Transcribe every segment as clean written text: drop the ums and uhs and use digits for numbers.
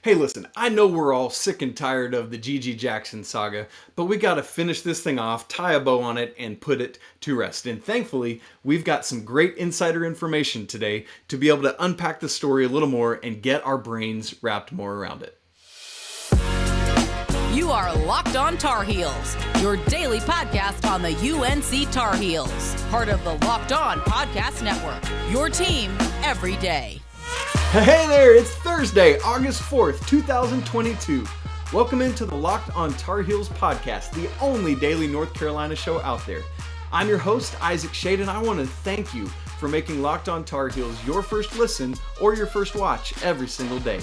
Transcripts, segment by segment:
Hey, listen, I know we're all sick and tired of the Gigi Jackson saga, but we got to finish this thing off, tie a bow on it, and put it to rest. And thankfully, we've got some great insider information today to be able to unpack the story a little more and get our brains wrapped more around it. You are Locked On Tar Heels, your daily podcast on the UNC Tar Heels, part of the Locked On Podcast Network, your team every day. Hey there, it's Thursday, August 4th, 2022. Welcome into the Locked On Tar Heels podcast, the only daily North Carolina show out there. I'm your host, Isaac Schade, and I want to thank you for making Locked On Tar Heels your first listen or your first watch every single day.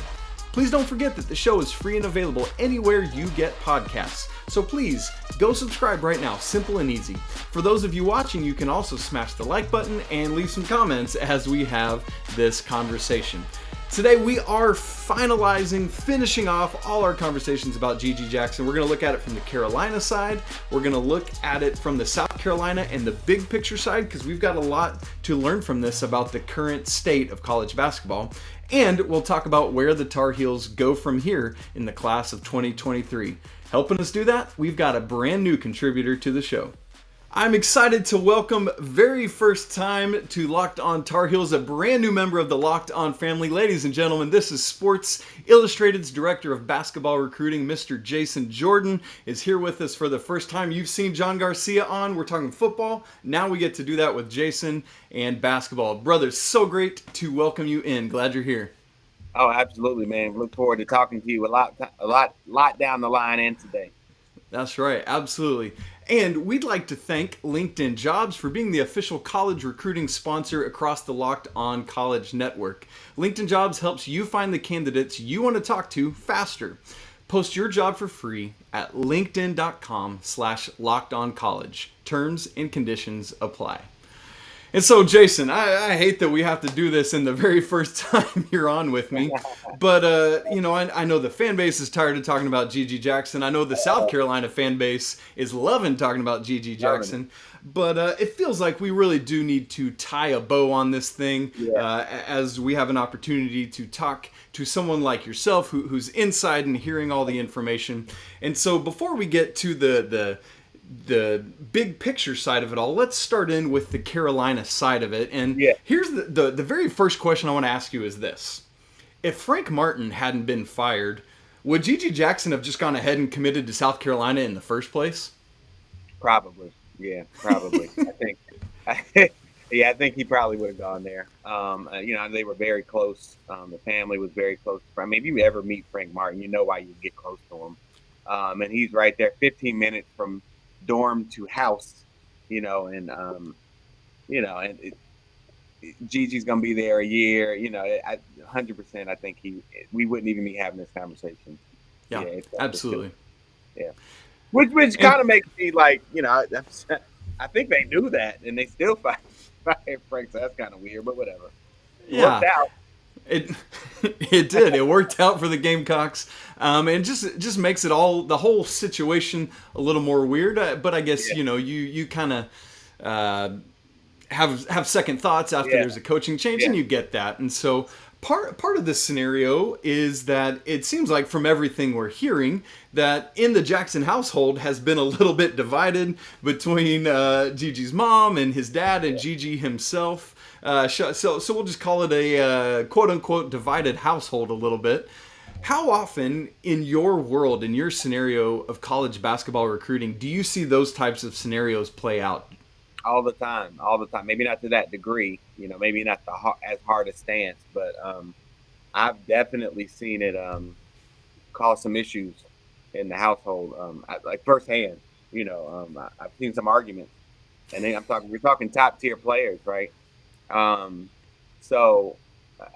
Please don't forget that the show is free and available anywhere you get podcasts. So please, go subscribe right now, simple and easy. For those of you watching, you can also smash the like button and leave some comments as we have this conversation. Today we are finishing off all our conversations about Gigi Jackson. We're going to look at it from the Carolina side. We're going to look at it from the South Carolina and the big picture side because we've got a lot to learn from this about the current state of college basketball. And we'll talk about where the Tar Heels go from here in the class of 2023. Helping us do that, we've got a brand new contributor to the show. I'm excited to welcome very first time to Locked On Tar Heels, a brand new member of the Locked On family. Ladies and gentlemen, this is Sports Illustrated's Director of Basketball Recruiting, Mr. Jason Jordan, is here with us for the first time. You've seen John Garcia on. We're talking football. Now we get to do that with Jason and basketball. Brother, so great to welcome you in. Glad you're here. Oh, absolutely, man. Look forward to talking to you a lot down the line and today. That's right, absolutely. And we'd like to thank LinkedIn Jobs for being the official college recruiting sponsor across the Locked On College Network. LinkedIn Jobs helps you find the candidates you want to talk to faster. Post your job for free at linkedin.com/lockedoncollege. Terms and conditions apply. And so, Jason, I hate that we have to do this in the very first time you're on with me, but, I know the fan base is tired of talking about Gigi Jackson. I know the South Carolina fan base is loving talking about Gigi Jackson, but it feels like we really do need to tie a bow on this thing as we have an opportunity to talk to someone like yourself who's inside and hearing all the information. And so before we get to the big picture side of it all, let's start in with the Carolina side of it. And here's the very first question I want to ask you is this. If Frank Martin hadn't been fired, would Gigi Jackson have just gone ahead and committed to South Carolina in the first place? Probably. Yeah, probably. I think he probably would have gone there. They were very close. The family was very close. I mean, if you ever meet Frank Martin, you know why you get close to him. And he's right there 15 minutes from dorm to house, and Gigi's gonna be there a year, 100%. I think we wouldn't even be having this conversation. Yeah, absolutely. Which kind of makes me like, I think they knew that and they still fired Frank, so that's kind of weird, but whatever. It worked out. It did. It worked out for the Gamecocks, and just makes it the whole situation a little more weird. But I guess you kind of have second thoughts after there's a coaching change, and you get that. And so part of this scenario is that it seems like from everything we're hearing that in the Jackson household has been a little bit divided between Gigi's mom and his dad and Gigi himself. So we'll just call it a quote-unquote divided household a little bit. How often in your world, in your scenario of college basketball recruiting, do you see those types of scenarios play out? All the time. Maybe not to that degree, maybe not as hard a stance, but I've definitely seen it cause some issues in the household, like firsthand. I've seen some arguments, and then we're talking top tier players, right? So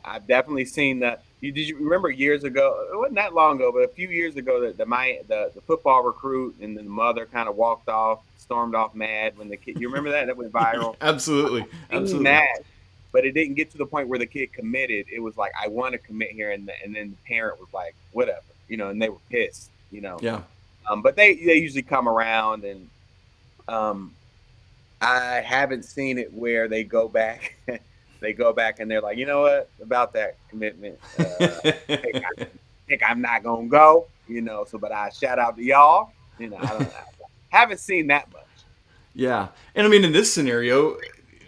I've definitely seen that. Did you remember years ago? It wasn't that long ago, but a few years ago, that the football recruit and the mother kind of stormed off mad when the kid. You remember that? That went viral. Absolutely. Mad, but it didn't get to the point where the kid committed. It was like, I want to commit here, and then the parent was like, whatever, and they were pissed, Yeah. But they usually come around, and I haven't seen it where they go back. They go back and they're like, you know what, about that commitment. think I'm not gonna go, So, but I shout out to y'all. I haven't seen that much. Yeah. And I mean, in this scenario,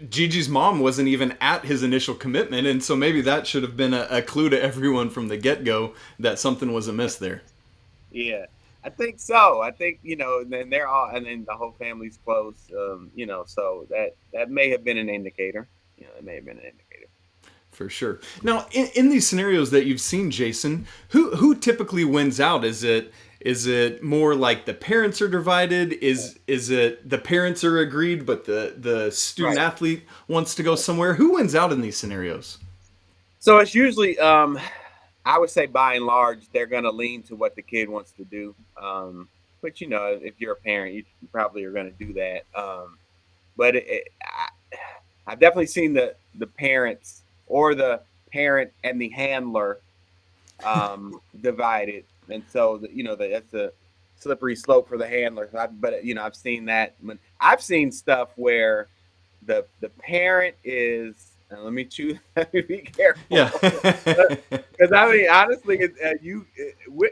Gigi's mom wasn't even at his initial commitment, and so maybe that should have been a clue to everyone from the get-go that something was amiss there. Yeah, I think so. I think, and then they're all, and then the whole family's close, so that may have been an indicator. It may have been an indicator. For sure. Now, in these scenarios that you've seen, Jason, who typically wins out? Is it more like the parents are divided? Is it the parents are agreed, but the student athlete wants to go somewhere? Who wins out in these scenarios? So it's usually, I would say by and large, they're going to lean to what the kid wants to do. But if you're a parent, you probably are going to do that. But I've definitely seen the parents or the parent and the handler divided. And so, that's a slippery slope for the handler. But I've seen that. I've seen stuff where the parent is, let me be careful. Yeah. Because I mean, honestly,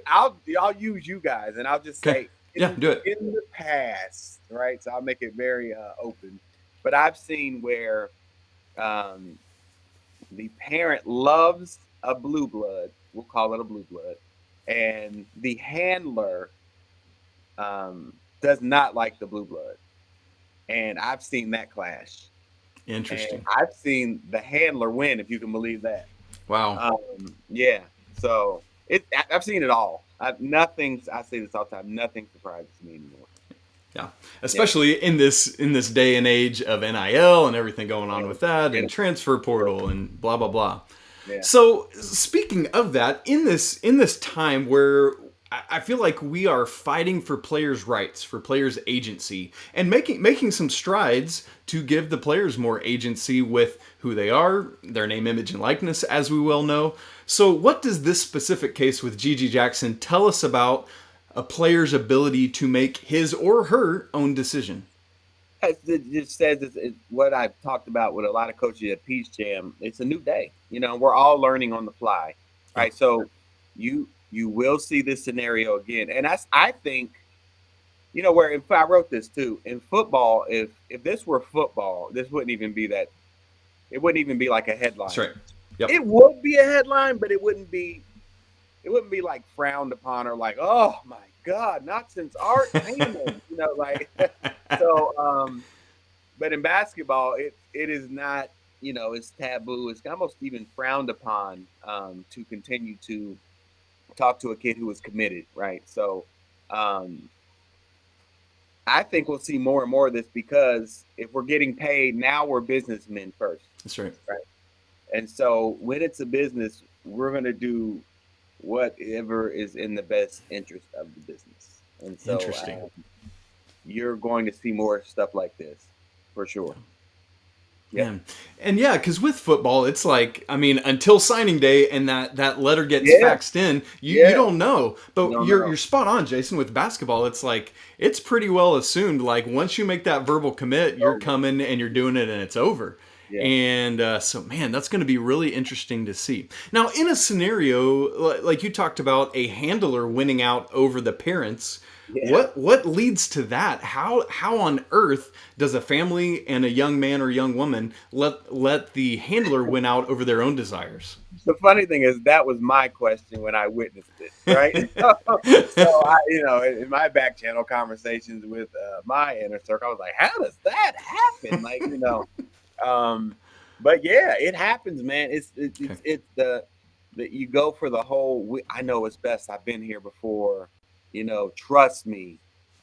I'll use you guys, and I'll just say, do it. In the past, right? So I'll make it very open. But I've seen where the parent loves a blue blood. We'll call it a blue blood. And the handler does not like the blue blood. And I've seen that clash. Interesting. And I've seen the handler win, if you can believe that. Wow. Yeah. So I've seen it all. I say this all the time. Nothing surprises me anymore. Yeah, especially in this day and age of NIL and everything going on with that, and transfer portal and blah blah blah. Yeah. So speaking of that, in this time where I feel like we are fighting for players' rights, for players' agency, and making some strides to give the players more agency with who they are, their name, image, and likeness, as we well know. So what does this specific case with Gigi Jackson tell us about a player's ability to make his or her own decision? It just says it's what I've talked about with a lot of coaches at Peach Jam. It's a new day. We're all learning on the fly, right? So you will see this scenario again. And I think, where if I wrote this too, in football, if this were football, this wouldn't even be that. It wouldn't even be like a headline. That's right. Yep. It would be a headline, but it wouldn't be like frowned upon or like, oh my God, not since Art Heyman, so, but in basketball, it is not, it's taboo. It's almost even frowned upon to continue to talk to a kid who is committed, right? So I think we'll see more and more of this, because if we're getting paid, now we're businessmen first. That's right. Right. And so when it's a business, we're going to do whatever is in the best interest of the business. And so you're going to see more stuff like this for sure. Yeah. And yeah, because with football, it's like, I mean, until signing day and that letter gets faxed in, you don't know. But you're spot on, Jason. With basketball, it's like, it's pretty well assumed, like, once you make that verbal commit, you're coming and you're doing it and it's over. Yeah. And so, man, that's going to be really interesting to see. Now, in a scenario, like you talked about, a handler winning out over the parents, what leads to that? How on earth does a family and a young man or young woman let the handler win out over their own desires? The funny thing is, that was my question when I witnessed it, right? So I, in my back channel conversations with my inner circle, I was like, how does that happen? Like, but yeah, it happens, man. It's the you go for the whole, I know it's best, I've been here before, trust me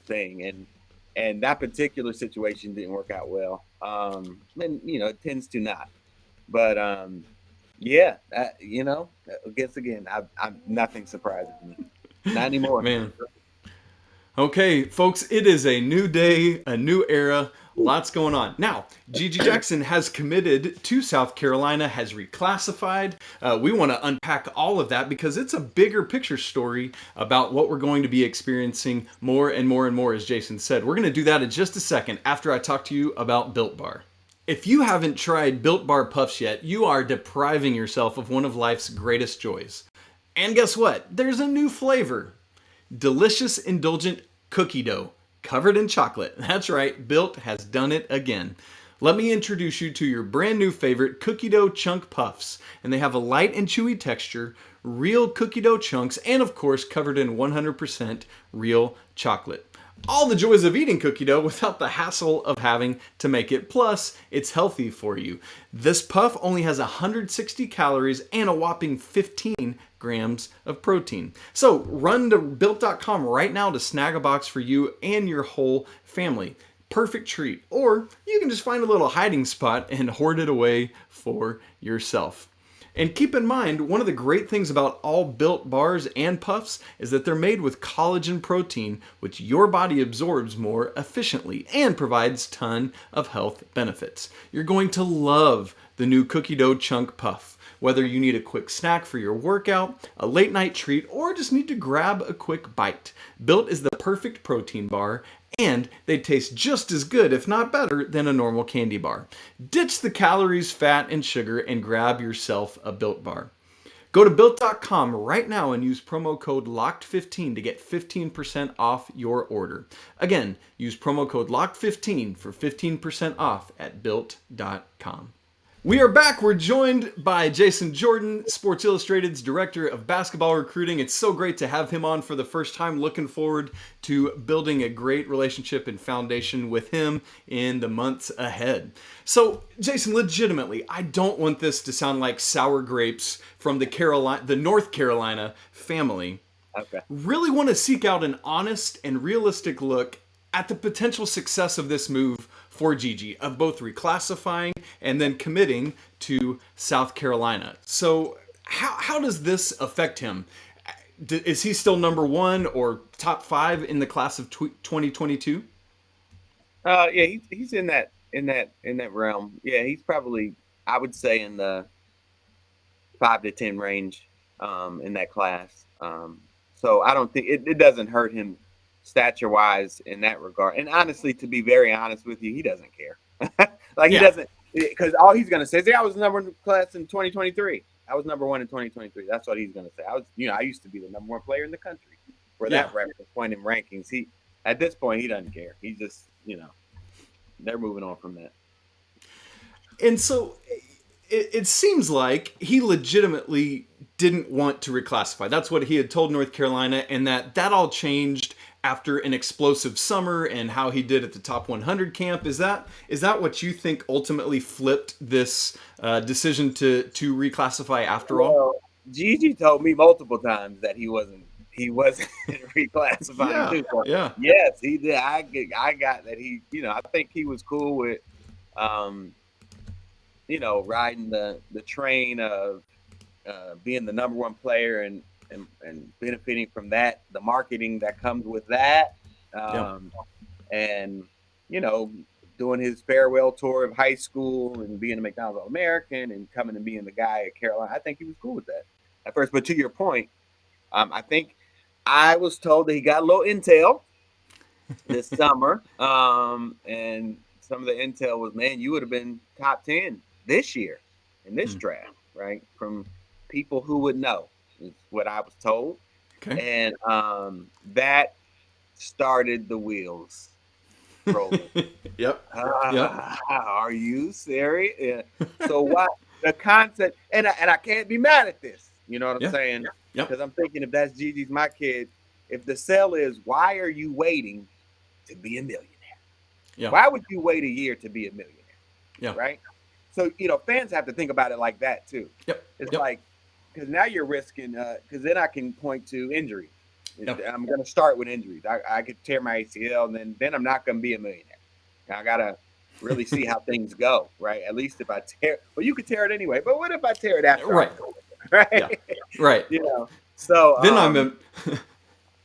thing. And that particular situation didn't work out well. And it tends to not. But again, I'm nothing surprises me. Not anymore. Man. Okay, folks, it is a new day, a new era, lots going on. Now, Gigi Jackson has committed to South Carolina, has reclassified. We want to unpack all of that because it's a bigger picture story about what we're going to be experiencing more and more and more, as Jason said. We're going to do that in just a second after I talk to you about Built Bar. If you haven't tried Built Bar Puffs yet, you are depriving yourself of one of life's greatest joys. And guess what? There's a new flavor. Delicious, indulgent cookie dough covered in chocolate. That's right, Built has done it again. Let me introduce you to your brand new favorite cookie dough chunk puffs. And they have a light and chewy texture, real cookie dough chunks, and of course covered in 100% real chocolate. All the joys of eating cookie dough without the hassle of having to make it. Plus, it's healthy for you. This puff only has 160 calories and a whopping 15 grams of protein. So run to Built.com right now to snag a box for you and your whole family. Perfect treat. Or you can just find a little hiding spot and hoard it away for yourself. And keep in mind, one of the great things about all Built bars and puffs is that they're made with collagen protein, which your body absorbs more efficiently and provides a ton of health benefits. You're going to love the new cookie dough chunk puff. Whether you need a quick snack for your workout, a late night treat, or just need to grab a quick bite, Built is the perfect protein bar, and they taste just as good, if not better, than a normal candy bar. Ditch the calories, fat, and sugar and grab yourself a Built bar. Go to Built.com right now and use promo code LOCKED15 to get 15% off your order. Again, use promo code LOCKED15 for 15% off at Built.com. We are back. We're joined by Jason Jordan, Sports Illustrated's Director of Basketball Recruiting. It's so great to have him on for the first time. Looking forward to building a great relationship and foundation with him in the months ahead. So, Jason, legitimately, I don't want this to sound like sour grapes from the North Carolina family. Okay. Really want to seek out an honest and realistic look at the potential success of this move for Gigi, of both reclassifying and then committing to South Carolina. So how does this affect him? Is he still number one or top 5 in the class of 2022? Yeah, he's in that realm. Yeah, he's probably, I would say, in the 5 to 10 range in that class. So I don't think it doesn't hurt him stature-wise in that regard. And honestly, to be very honest with you, he doesn't care. He doesn't, because all he's going to say is, I was number one class in 2023. I was number one in 2023. That's what he's going to say. I used to be the number one player in the country for that reference point in rankings. At this point, he doesn't care. He just, they're moving on from that. And so it seems like he legitimately didn't want to reclassify. That's what he had told North Carolina, and that all changed after an explosive summer and how he did at the top 100 camp. Is that what you think ultimately flipped this decision to reclassify after all? Well, Gigi told me multiple times that he wasn't reclassifying too. So, yes, he did. I got that he, I think he was cool with, riding the train of being the number one player and benefiting from that, the marketing that comes with that, and doing his farewell tour of high school and being a McDonald's All-American and coming and being the guy at Carolina. I think he was cool with that at first. But to your point, I think I was told that he got a little intel this summer, and some of the intel was, man, you would have been top 10 this year in this draft, right? From people who would know. Is what I was told. Okay. And that started the wheels rolling. Yep. Are you serious? Yeah. So what the concept, and I can't be mad at this. You know what I'm saying? Because I'm thinking, if that's Gigi's my kid, if the sell is, why are you waiting to be a millionaire? Yeah. Why would you wait a year to be a millionaire? Yeah. Right? So, fans have to think about it like that too. Yep. It's like, because now you're risking, because then I can point to injuries. Yep. I'm going to start with injuries. I could tear my ACL, and then I'm not going to be a millionaire. I got to really see how things go, right? At least if I tear, well, you could tear it anyway, but what if I tear it after? Right. Right. Yeah. Right. So then I'm in.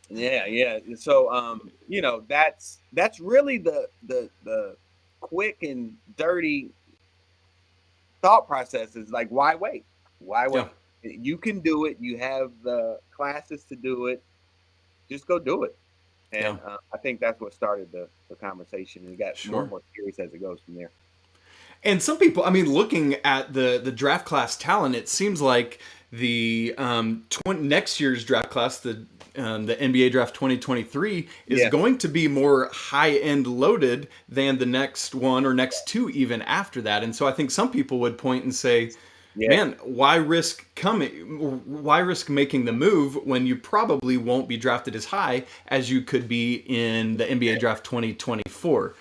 Yeah. So, that's really the quick and dirty thought process is like, why wait? Why wait? Yeah. You can do it. You have the classes to do it. Just go do it. And I think that's what started the conversation. And it got more and more serious as it goes from there. And some people, looking at the draft class talent, it seems like the next year's draft class, the NBA draft 2023, is going to be more high-end loaded than the next one or next two even after that. And so I think some people would point and say, man, why risk making the move when you probably won't be drafted as high as you could be in the NBA draft 2024?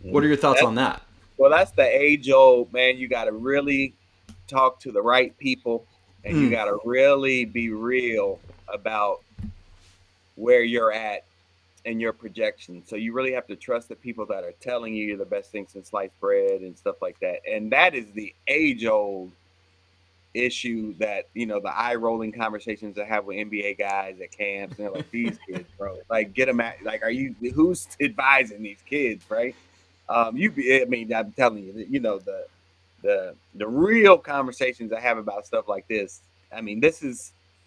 What are your thoughts on that? Well, that's the age-old, man. You got to really talk to the right people, and you got to really be real about where you're at and your projection. So you really have to trust the people that are telling you you're the best thing since sliced bread and stuff like that. And that is the age-old issue that, the eye-rolling conversations I have with NBA guys at camps, and they're like, these kids, bro, like, get them at, like, who's advising these kids, right? I'm telling you, the real conversations I have about stuff like this, I mean, this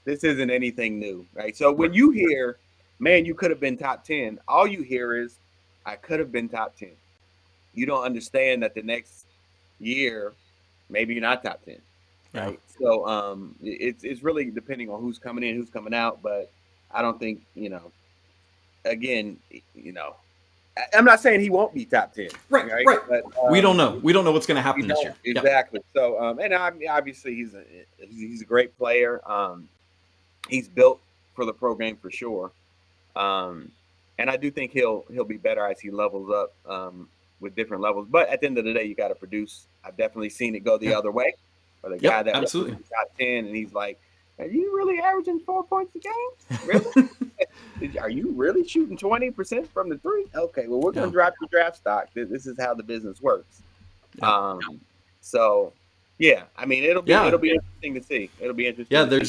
isn't anything new, right? So when you hear, man, you could have been top 10, all you hear is, I could have been top 10. You don't understand that the next year, maybe you're not top 10, right? Yeah. So it's really depending on who's coming in, who's coming out, but I don't think, again, I'm not saying he won't be top 10. Right. But, we don't know. We don't know what's going to happen this year. Exactly. Yep. So, and obviously he's a great player. He's built for the program for sure. And I do think he'll be better as he levels up with different levels. But at the end of the day, you got to produce. I've definitely seen it go the other way. For the guy that was top 10, and he's like, are you really averaging 4 points a game? Really? Are you really shooting 20% from the three? Okay, well, we're going to drop your draft stock. This is how the business works. Yeah. So, I mean, it'll be interesting to see. It'll be interesting. Yeah,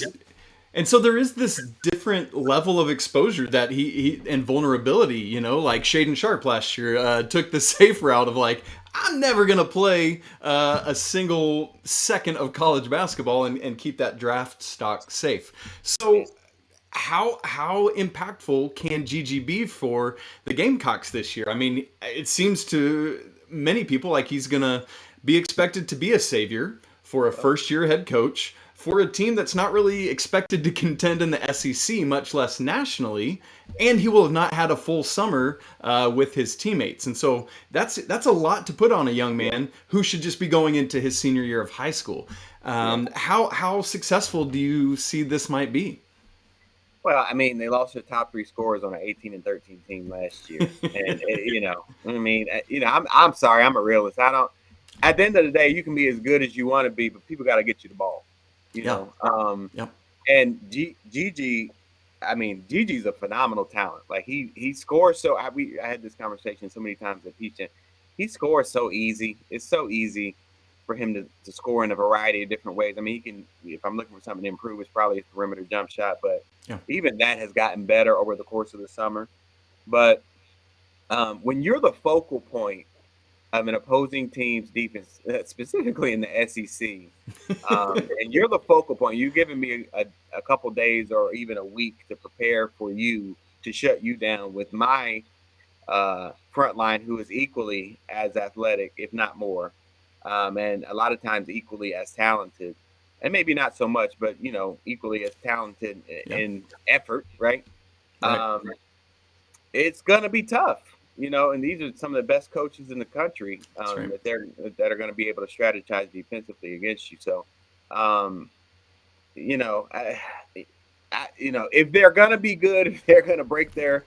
and so there is this different level of exposure that he and vulnerability, like Shaedon Sharpe last year took the safe route of like, I'm never going to play a single second of college basketball and keep that draft stock safe. So how impactful can GG be for the Gamecocks this year? I mean, it seems to many people like he's going to be expected to be a savior for a first-year head coach for a team that's not really expected to contend in the SEC, much less nationally, and he will have not had a full summer with his teammates. And so that's a lot to put on a young man who should just be going into his senior year of high school. How successful do you see this might be? Well, I mean, they lost their top three scorers on an 18-13 team last year. And, I'm sorry, I'm a realist. At the end of the day, you can be as good as you want to be, but people got to get you the ball. And Gigi, I mean, Gigi's a phenomenal talent. Like he scores so. I had this conversation so many times at Peach. He scores so easy. It's so easy for him to score in a variety of different ways. I mean, he can. If I'm looking for something to improve, it's probably his perimeter jump shot. But even that has gotten better over the course of the summer. But when you're the focal point of an opposing team's defense, specifically in the SEC, and you're the focal point, you're giving me a couple days or even a week to prepare for you to shut you down with my front line, who is equally as athletic, if not more, and a lot of times equally as talented, and maybe not so much, but equally as talented in effort, right? It's gonna be tough. And these are some of the best coaches in the country that are going to be able to strategize defensively against you. So, if they're going to be good, if they're going to break their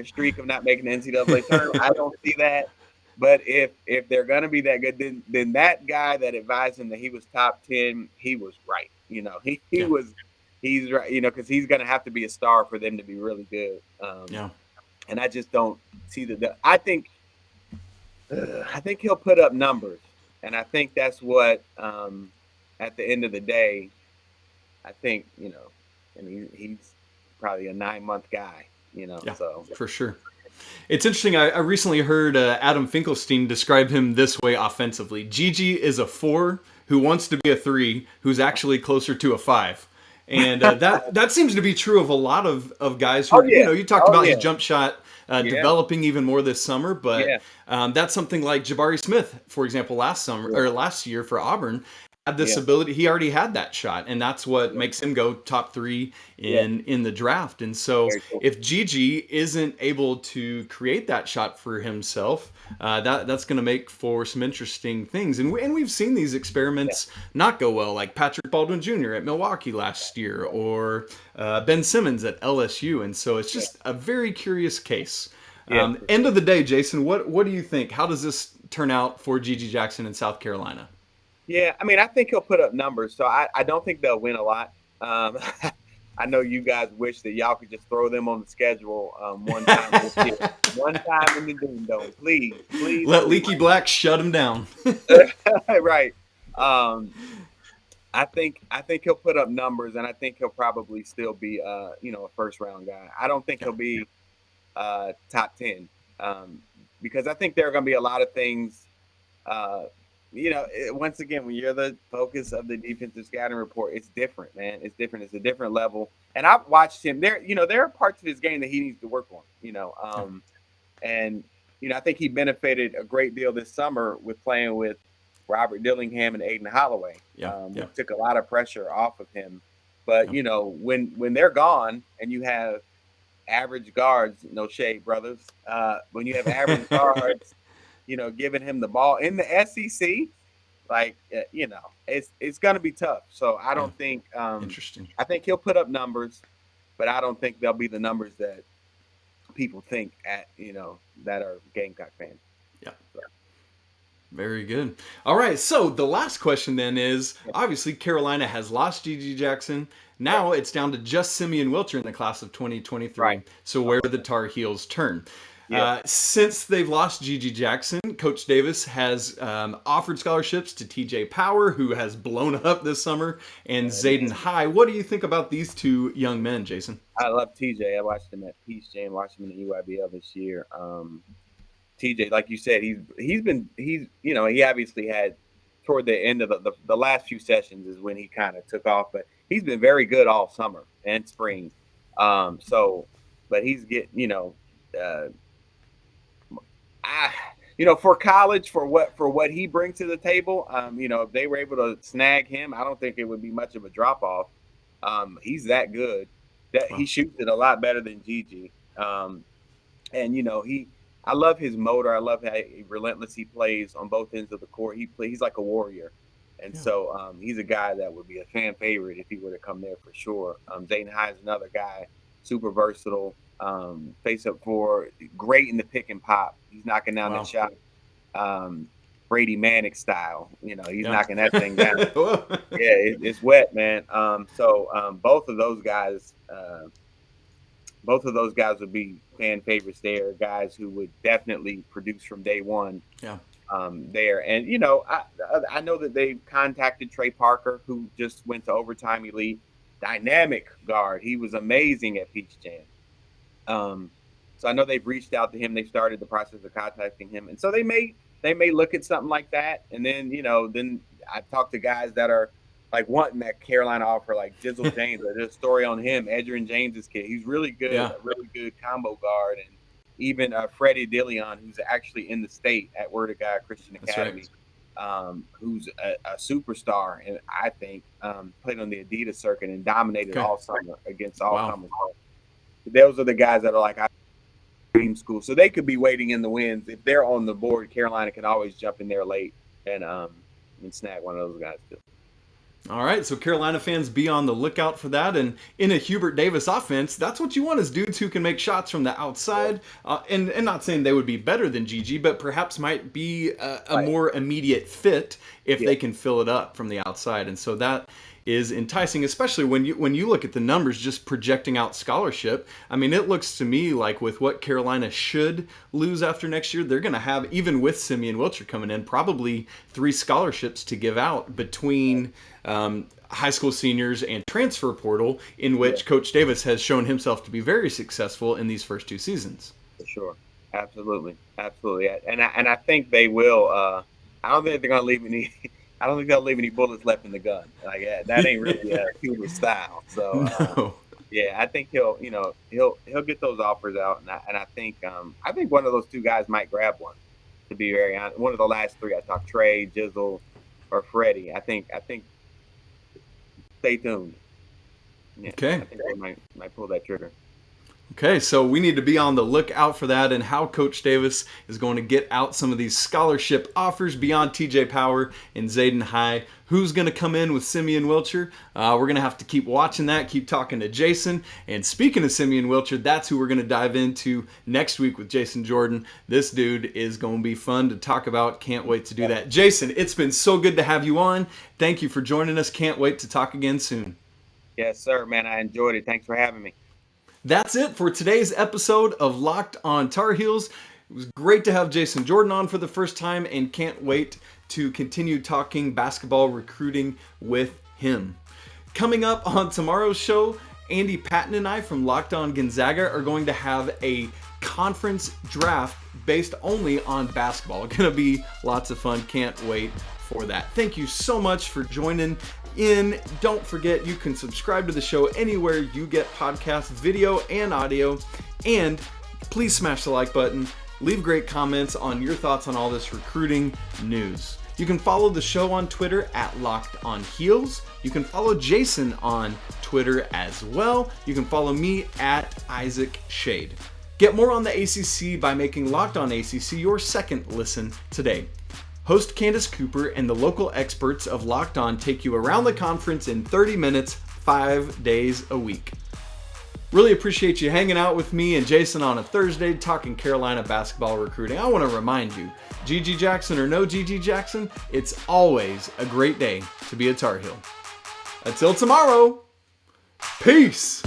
streak of not making the NCAA tournament, I don't see that. But if they're going to be that good, then that guy that advised him that he was top 10, he was right. He's right. Because he's going to have to be a star for them to be really good. And I just don't see I think he'll put up numbers, and I think that's what at the end of the day, I think and he's probably a 9-month guy, So for sure. It's interesting. I recently heard Adam Finkelstein describe him this way offensively. Gigi is a 4 who wants to be a 3, who's actually closer to a 5. And that seems to be true of a lot of guys who, you talked about his jump shot developing even more this summer, but that's something like Jabari Smith, for example, last year for Auburn. had this ability. He already had that shot, and that's what makes him go top 3 in the draft. And so Cool. if Gigi isn't able to create that shot for himself, that's going to make for some interesting things. And we've seen these experiments not go well, like Patrick Baldwin Jr. at Milwaukee last year, or Ben Simmons at LSU. And so it's just a very curious case. End of the day, Jason, what do you think? How does this turn out for Gigi Jackson in South Carolina? Yeah, I mean, I think he'll put up numbers, so I don't think they'll win a lot. I know you guys wish that y'all could just throw them on the schedule one time this year. One time in the Doom Dome. Please. Let Leaky Black shut him down. Right. I think he'll put up numbers, and I think he'll probably still be a first-round guy. I don't think he'll be top 10 because I think there are going to be a lot of things once again, when you're the focus of the defensive scouting report, it's different, man. It's different. It's a different level. And I've watched him there. There are parts of his game that he needs to work on, and, I think he benefited a great deal this summer with playing with Robert Dillingham and Aiden Holloway. Which took a lot of pressure off of him. But, when they're gone and you have average guards, no shade, brothers, when you have average guards, giving him the ball in the SEC, it's going to be tough. So I don't think interesting. I think he'll put up numbers, but I don't think they'll be the numbers that people think that are Gamecock fans. Yeah. So. Very good. All right. So the last question then is, obviously Carolina has lost Gigi Jackson. Now it's down to just Simeon Wilcher in the class of 2023. Right. So where do the Tar Heels turn? Yeah. Since they've lost Gigi Jackson, Coach Davis has offered scholarships to TJ Power, who has blown up this summer, and Zayden High. What do you think about these two young men, Jason? I love TJ. I watched him at Peace Jam, watched him in the EYBL this year. TJ, like you said, he obviously had toward the end of the last few sessions is when he kind of took off, but he's been very good all summer and spring. But he's getting, for college, for what he brings to the table, if they were able to snag him, I don't think it would be much of a drop off. He's that good that he shoots it a lot better than Gigi. I love his motor. I love how relentless he plays on both ends of the court. He's like a warrior. And so he's a guy that would be a fan favorite if he were to come there for sure. Zayden High is another guy, super versatile. Face up for great in the pick and pop. He's knocking down that shot, Brady Manek style. He's knocking that thing down. It's wet, man. Both of those guys would be fan favorites there. Guys who would definitely produce from day one. There, and I know that they've contacted Trey Parker, who just went to overtime elite, dynamic guard. He was amazing at Peach Jam. So I know they've reached out to him. They started the process of contacting him, and so they may look at something like that. And then then I talked to guys that are like wanting that Carolina offer, like Jizzle James. There's a story on him, Edgerrin James's kid. He's really good, a really good combo guard, and even Freddie Dilione, who's actually in the state at Word of God Christian Academy, who's a superstar, and I think played on the Adidas circuit and dominated all summer against all comers. Those are the guys that are like dream school, so they could be waiting in the wings. If they're on the board, Carolina can always jump in there late and snag one of those guys too. All right, so Carolina fans, be on the lookout for that. And in a Hubert Davis offense, that's what you want, is dudes who can make shots from the outside. And not saying they would be better than Gigi, but perhaps might be a more immediate fit if they can fill it up from the outside. And so that is enticing, especially when you look at the numbers just projecting out scholarship. I mean, it looks to me like with what Carolina should lose after next year, they're going to have, even with Simeon Wilcher coming in, probably 3 scholarships to give out between high school seniors and transfer portal, in which Coach Davis has shown himself to be very successful in these first 2 seasons. For sure. Absolutely. And I think they will. I don't think they're going to leave any – I don't think they'll leave any bullets left in the gun. Like that ain't really Cuban style. So I think he'll get those offers out, and I think one of those 2 guys might grab one. To be very honest, one of the last 3 I talked, Trey, Jizzle, or Freddie. I think stay tuned. Yeah, Okay. I think they might pull that trigger. Okay, so we need to be on the lookout for that and how Coach Davis is going to get out some of these scholarship offers beyond TJ Power and Zayden High. Who's going to come in with Simeon Wilcher? We're going to have to keep watching that, keep talking to Jason. And speaking of Simeon Wilcher, that's who we're going to dive into next week with Jason Jordan. This dude is going to be fun to talk about. Can't wait to do that. Jason, it's been so good to have you on. Thank you for joining us. Can't wait to talk again soon. Yes, sir, man. I enjoyed it. Thanks for having me. That's it for today's episode of Locked on Tar Heels. It was great to have Jason Jordan on for the first time and can't wait to continue talking basketball recruiting with him. Coming up on tomorrow's show, Andy Patton and I from Locked on Gonzaga are going to have a conference draft based only on basketball. It's going to be lots of fun. Can't wait for that. Thank you so much for joining in. Don't forget, you can subscribe to the show anywhere you get podcasts, video and audio, and please smash the like button. Leave great comments on your thoughts on all this recruiting news. You can follow the show on Twitter at Locked on Heels. You can follow Jason on Twitter as well. You can follow me at Isaac Schade. Get more on the ACC by making Locked on ACC your second listen today. Host Candace Cooper and the local experts of Locked On take you around the conference in 30 minutes, 5 days a week. Really appreciate you hanging out with me and Jason on a Thursday talking Carolina basketball recruiting. I want to remind you, GG Jackson or no GG Jackson, it's always a great day to be a Tar Heel. Until tomorrow, peace!